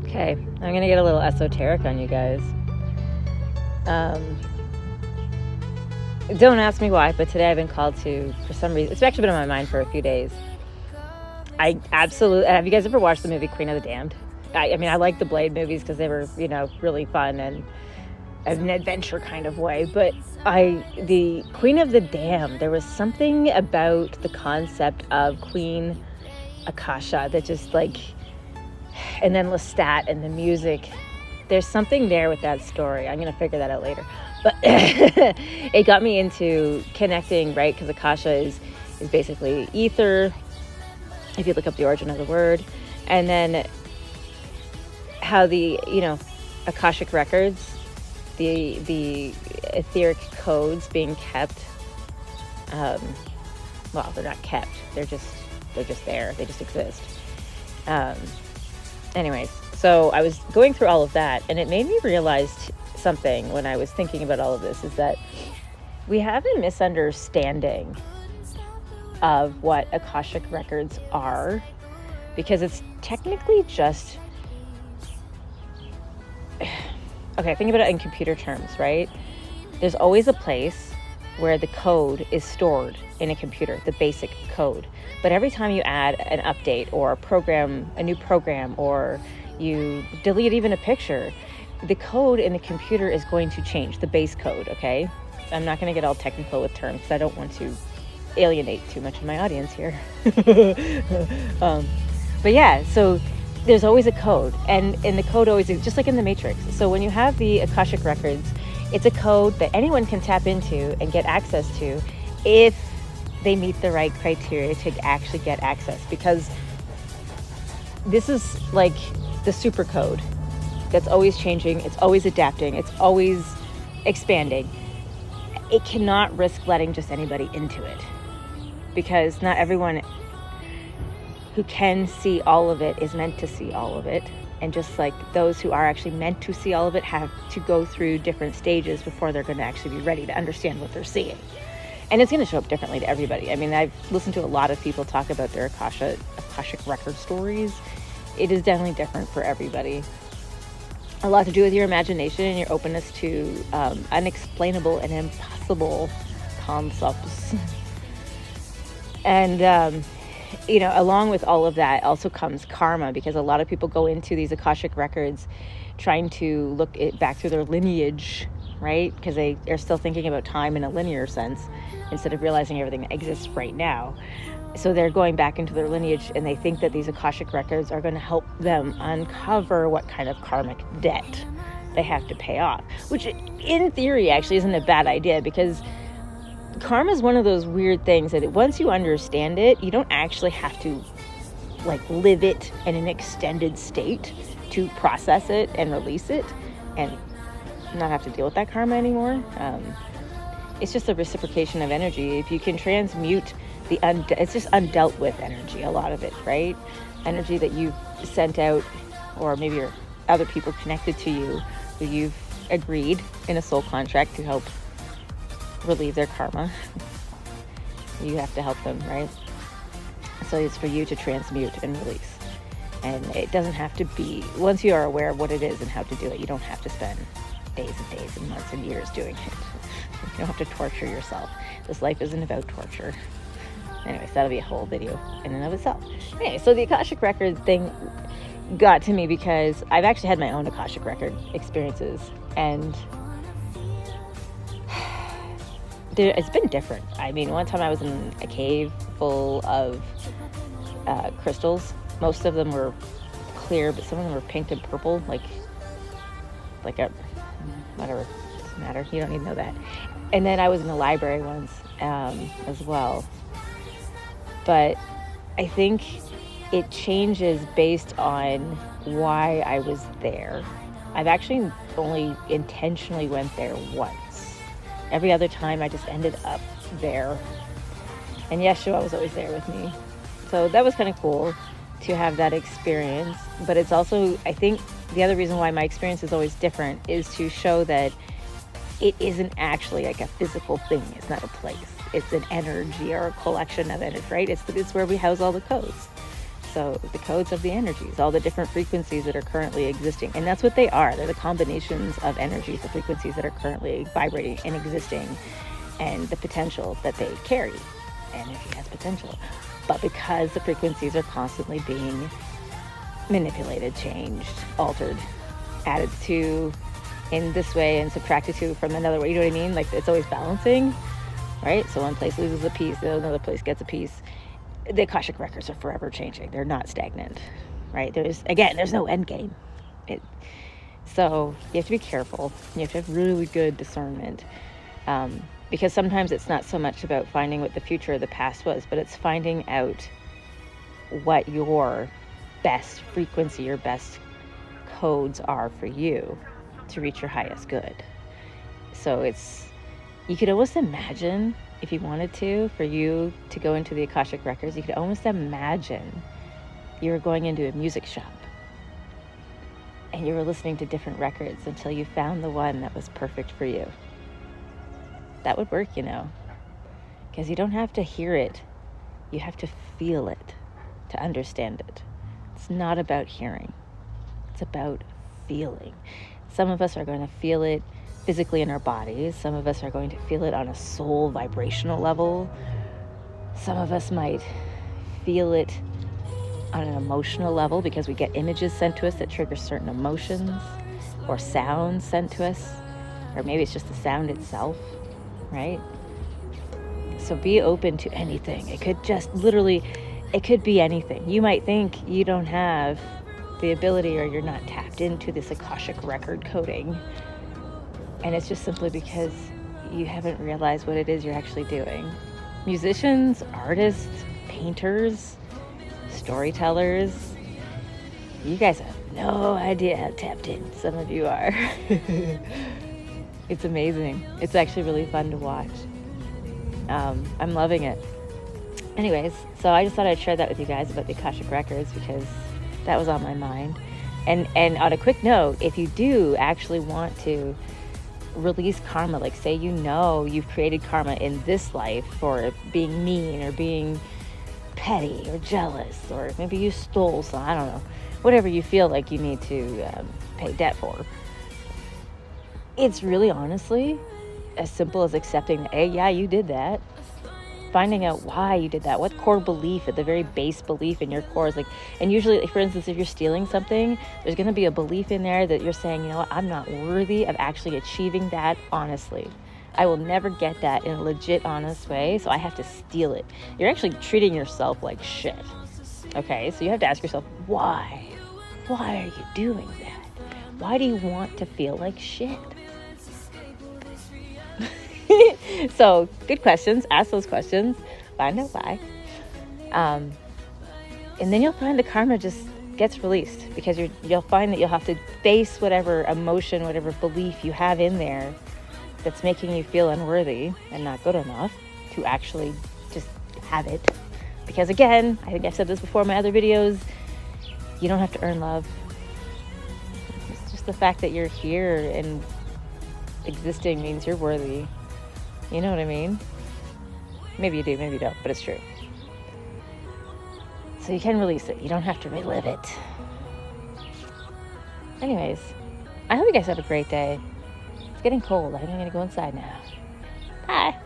Okay, I'm going to get a little esoteric on you guys. Don't ask me why, but today I've been called to, for some reason, it's actually been on my mind for a few days. I absolutely, have you guys ever watched the movie Queen of the Damned? I mean, I like the Blade movies because they were, really fun and an adventure kind of way, but the Queen of the Damned, there was something about the concept of Queen Akasha that just and then Lestat and the music, there's something there with that story. I'm going to figure that out later. But it got me into connecting, right? Because Akasha is basically ether, if you look up the origin of the word. And then how the, Akashic records, the etheric codes being kept, well, they're not kept. They're just there. They just exist. Anyways, so I was going through all of that, and it made me realize something when I was thinking about all of this, is that we have a misunderstanding of what Akashic records are, because it's technically just, okay, think about it in computer terms, right? There's always a place where the code is stored in a computer, the basic code. But every time you add an update or a new program, or you delete even a picture, the code in the computer is going to change, the base code, okay? I'm not going to get all technical with terms because I don't want to alienate too much of my audience here. But yeah, so there's always a code, and the code always is just like in the Matrix. So when you have the Akashic records, it's a code that anyone can tap into and get access to if they meet the right criteria to actually get access, because this is like the super code that's always changing, it's always adapting, it's always expanding. It cannot risk letting just anybody into it, because not everyone who can see all of it is meant to see all of it. And just like those who are actually meant to see all of it have to go through different stages before they're going to actually be ready to understand what they're seeing. And it's going to show up differently to everybody. I mean, I've listened to a lot of people talk about their Akashic record stories. It is definitely different for everybody. A lot to do with your imagination and your openness to unexplainable and impossible concepts. And, along with all of that also comes karma, because a lot of people go into these Akashic records trying to look back through their lineage, right? Because they are still thinking about time in a linear sense instead of realizing everything that exists right now. So they're going back into their lineage, and they think that these Akashic records are going to help them uncover what kind of karmic debt they have to pay off, which in theory actually isn't a bad idea, because karma is one of those weird things that once you understand it, you don't actually have to live it in an extended state to process it and release it and not have to deal with that karma anymore. It's just a reciprocation of energy. If you can transmute it's just undealt with energy, a lot of it, right? Energy that you've sent out, or maybe your other people connected to you who you've agreed in a soul contract to help relieve their karma. You have to help them, right? So it's for you to transmute and release. And it doesn't have to be, once you are aware of what it is and how to do it, you don't have to spend days and days and months and years doing it. You don't have to torture yourself. This life isn't about torture. Anyways, that'll be a whole video in and of itself. Anyway, so the Akashic record thing got to me because I've actually had my own Akashic record experiences, and it's been different. I mean, one time I was in a cave full of crystals. Most of them were clear, but some of them were pink and purple, like a, whatever, doesn't matter. You don't need to know that. And then I was in a library once as well. But I think it changes based on why I was there. I've actually only intentionally went there once. Every other time I just ended up there. And Yeshua was always there with me. So that was kind of cool to have that experience. But it's also, I think, the other reason why my experience is always different is to show that it isn't actually like a physical thing. It's not a place. It's an energy or a collection of energy, right? It's where we house all the codes. So the codes of the energies, all the different frequencies that are currently existing. And that's what they are. They're the combinations of energies, the frequencies that are currently vibrating and existing, and the potential that they carry. Energy has potential. But because the frequencies are constantly being manipulated, changed, altered, added to in this way and subtracted to from another way, you know what I mean? Like, it's always balancing, right? So one place loses a piece, another place gets a piece. The akashic records are forever changing. They're not stagnant, right? There's no end game. So you have to be careful. You have to have really good discernment, because sometimes it's not so much about finding what the future or the past was, but it's finding out what your best frequency, your best codes are for you to reach your highest good. So you could almost imagine, if you wanted to, for you to go into the akashic records, you could almost imagine you were going into a music shop and you were listening to different records until you found the one that was perfect for you. That would work, because you don't have to hear it. You have to feel it to understand it. It's not about hearing. It's about feeling. Some of us are going to feel it physically in our bodies. Some of us are going to feel it on a soul vibrational level. Some of us might feel it on an emotional level because we get images sent to us that trigger certain emotions, or sounds sent to us, or maybe it's just the sound itself, right? So be open to anything. It could be anything. You might think you don't have the ability, or you're not tapped into this akashic record coding, and it's just simply because you haven't realized what it is you're actually doing. Musicians, artists, painters, storytellers, you guys have no idea how tapped in some of you are. It's amazing. It's actually really fun to watch. I'm loving it. Anyways, so I just thought I'd share that with you guys about the akashic records, because that was on my mind. And on a quick note, if you do actually want to release karma, like say you've created karma in this life for being mean or being petty or jealous, or maybe you stole some, I don't know, whatever you feel like you need to pay debt for. It's really honestly as simple as accepting that, hey, yeah, you did that. Finding out why you did that, what core belief, at the very base belief in your core is like, and usually, for instance, if you're stealing something, there's going to be a belief in there that you're saying, you know what, I'm not worthy of actually achieving that honestly. I will never get that in a legit, honest way, so I have to steal it. You're actually treating yourself like shit. Okay, so you have to ask yourself, why? Why are you doing that? Why do you want to feel like shit? So, good questions. Ask those questions. Find out why. And then you'll find the karma just gets released, because you'll find that you'll have to face whatever emotion, whatever belief you have in there that's making you feel unworthy and not good enough to actually just have it. Because again, I think I've said this before in my other videos, you don't have to earn love. It's just the fact that you're here and existing means you're worthy. You know what I mean? Maybe you do, maybe you don't, but it's true. So you can release it. You don't have to relive it. Anyways, I hope you guys have a great day. It's getting cold. I think I'm going to go inside now. Bye.